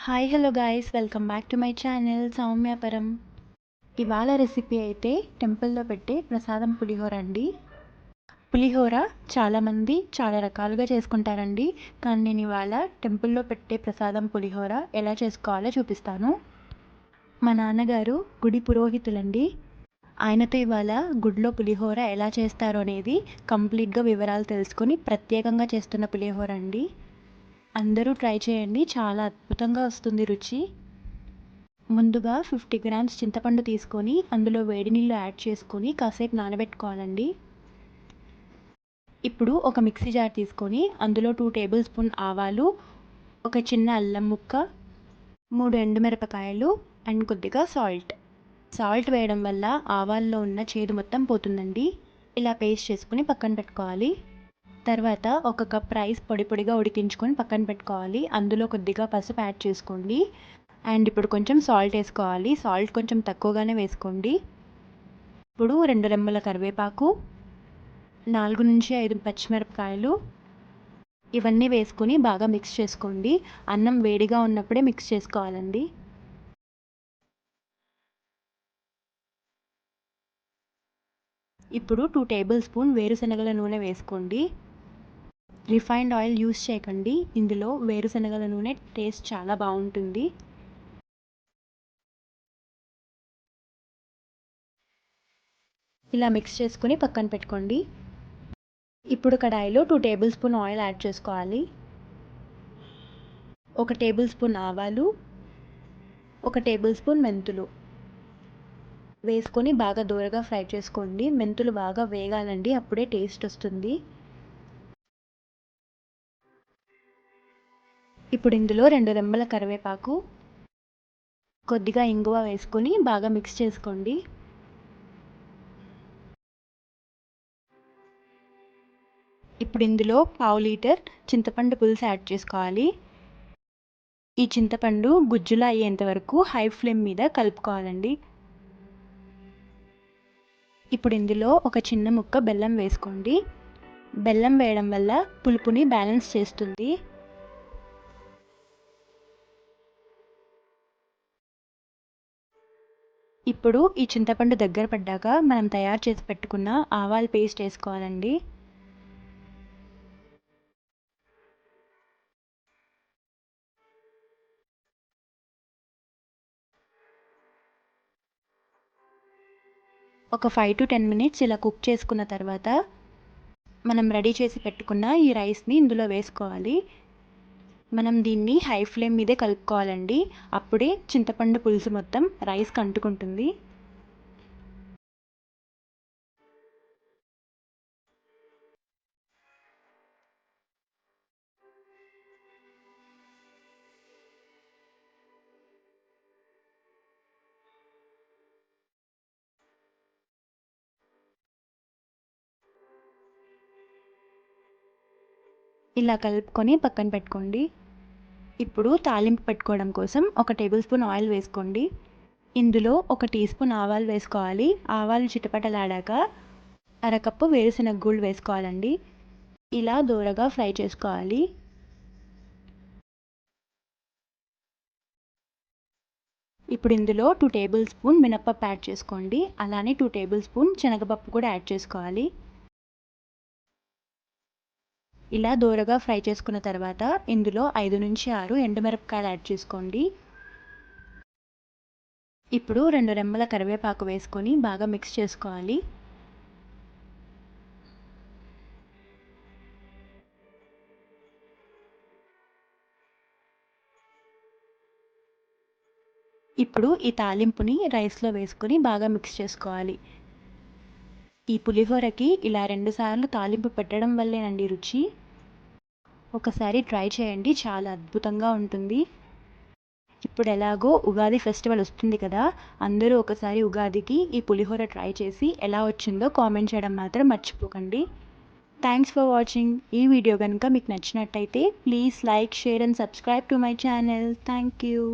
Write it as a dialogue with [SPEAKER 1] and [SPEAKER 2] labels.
[SPEAKER 1] Hi hello guys, welcome back to my channel సౌమ్యాపరం. ఇవాళ recipe అయితే టెంపుల్లో పెట్టే ప్రసాదం పులిహోర అండి. పులిహోర చాలామంది చాలా రకాలుగా చేసుకుంటారండి, కానీ నేను ఇవాళ టెంపుల్లో పెట్టే ప్రసాదం పులిహోర ఎలా చేసుకోవాలో చూపిస్తాను. మా నాన్నగారు గుడి పురోహితులండి. ఆయనతో ఇవాళ గుడిలో పులిహోర ఎలా చేస్తారో అనేది కంప్లీట్గా వివరాలు తెలుసుకొని ప్రత్యేకంగా చేస్తున్న పులిహోర అండి. అందరూ ట్రై చేయండి, చాలా అద్భుతంగా వస్తుంది రుచి. ముందుగా 50 గ్రామ్స్ చింతపండు తీసుకొని అందులో వేడి నీళ్ళు యాడ్ చేసుకొని కాసేపు నానబెట్టుకోవాలండి. ఇప్పుడు ఒక మిక్సీ జార్ తీసుకొని అందులో 2 టేబుల్ స్పూన్ ఆవాలు, ఒక చిన్న అల్లం ముక్క, 3 ఎండుమిరపకాయలు అండ్ కొద్దిగా సాల్ట్ వేయడం వల్ల ఆవాల్లో ఉన్న చేదు మొత్తం పోతుందండి. ఇలా పేస్ట్ చేసుకుని పక్కన పెట్టుకోవాలి. తర్వాత ఒక కప్ రైస్ పొడిగా ఉడికించుకొని పక్కన పెట్టుకోవాలి. అందులో కొద్దిగా పసుపు యాడ్ చేసుకోండి. అండ్ ఇప్పుడు కొంచెం సాల్ట్ వేసుకోవాలి. సాల్ట్ కొంచెం తక్కువగానే వేసుకోండి. ఇప్పుడు 2 రెమ్మల కరివేపాకు, 4 నుంచి 5 పచ్చిమిరపకాయలు ఇవన్నీ వేసుకొని బాగా మిక్స్ చేసుకోండి. అన్నం వేడిగా ఉన్నప్పుడే మిక్స్ చేసుకోవాలండి. ఇప్పుడు 2 టేబుల్ స్పూన్ వేరుశనగల నూనె వేసుకోండి. రిఫైన్డ్ ఆయిల్ యూస్ చేయకండి, ఇందులో వేరుశనగల నూనె టేస్ట్ చాలా బాగుంటుంది. ఇలా మిక్స్ చేసుకుని పక్కన పెట్టుకోండి. ఇప్పుడు కడాయిలో 2 టేబుల్ స్పూన్ ఆయిల్ యాడ్ చేసుకోవాలి. 1 టేబుల్ స్పూన్ ఆవాలు, 1 టేబుల్ స్పూన్ మెంతులు వేసుకొని బాగా దూరగా ఫ్రై చేసుకోండి. మెంతులు బాగా వేగాలండి, అప్పుడే టేస్ట్ వస్తుంది. ఇప్పుడు ఇందులో 2 రెమ్మల కరివేపాకు, కొద్దిగా ఇంగువ వేసుకొని బాగా మిక్స్ చేసుకోండి. ఇప్పుడు ఇందులో 1/2 లీటర్ చింతపండు పులుసు యాడ్ చేసుకోవాలి. ఈ చింతపండు గుజ్జులా అయ్యేంత వరకు హై ఫ్లేమ్ మీద కలుపుకోవాలండి. ఇప్పుడు ఇందులో ఒక చిన్న ముక్క బెల్లం వేసుకోండి. బెల్లం వేయడం వల్ల పులుపుని బ్యాలెన్స్ చేస్తుంది. ఇప్పుడు ఈ చింతపండు దగ్గర పడ్డాక మనం తయారు చేసి పెట్టుకున్న ఆవాల పేస్ట్ వేసుకోవాలండి. ఒక 5 to 10 మినిట్స్ ఇలా కుక్ చేసుకున్న తర్వాత మనం రెడీ చేసి పెట్టుకున్న ఈ రైస్ని ఇందులో వేసుకోవాలి. మనం దీన్ని హై ఫ్లేమ్ మీదే కలుపుకోవాలండి, అప్పుడే చింతపండు పులుసు మొత్తం రైస్కి అంటుకుంటుంది. ఇలా కలుపుకొని పక్కన పెట్టుకోండి. ఇప్పుడు తాలింపు పెట్టుకోవడం కోసం 1 టేబుల్ స్పూన్ ఆయిల్ వేసుకోండి. ఇందులో 1 టీ స్పూన్ ఆవాలు వేసుకోవాలి. ఆవాలు చిటపటలాడాక అరకప్పు వేరుశనగ గుళ్ళు వేసుకోవాలండి. ఇలా దూరగా ఫ్రై చేసుకోవాలి. ఇప్పుడు ఇందులో 2 టేబుల్ స్పూన్ మినప్పప్పు యాడ్ చేసుకోండి. అలానే 2 టేబుల్ స్పూన్ శనగపప్పు కూడా యాడ్ చేసుకోవాలి. ఇలా దూరగా ఫ్రై చేసుకున్న తర్వాత ఇందులో 5 నుంచి 6 ఎండుమిరపకాయలు యాడ్ చేసుకోండి. ఇప్పుడు 2 రెమ్మల కరివేపాకు వేసుకొని బాగా మిక్స్ చేసుకోవాలి. ఇప్పుడు ఈ తాలింపుని రైస్లో వేసుకొని బాగా మిక్స్ చేసుకోవాలి. ఈ పులిహోరకి ఇలా 2 సార్లు తాలింపు పెట్టడం వల్లేనండి రుచి. ఒకసారి ట్రై చేయండి, చాలా అద్భుతంగా ఉంటుంది. ఇప్పుడు ఎలాగో ఉగాది ఫెస్టివల్ వస్తుంది కదా, అందరూ ఒకసారి ఉగాదికి ఈ పులిహోర ట్రై చేసి ఎలా వచ్చిందో కామెంట్ చేయడం మాత్రం మర్చిపోకండి. Thanks for watching. ఈ వీడియో కనుక మీకు నచ్చినట్టయితే please like, share and subscribe to my channel. Thank you.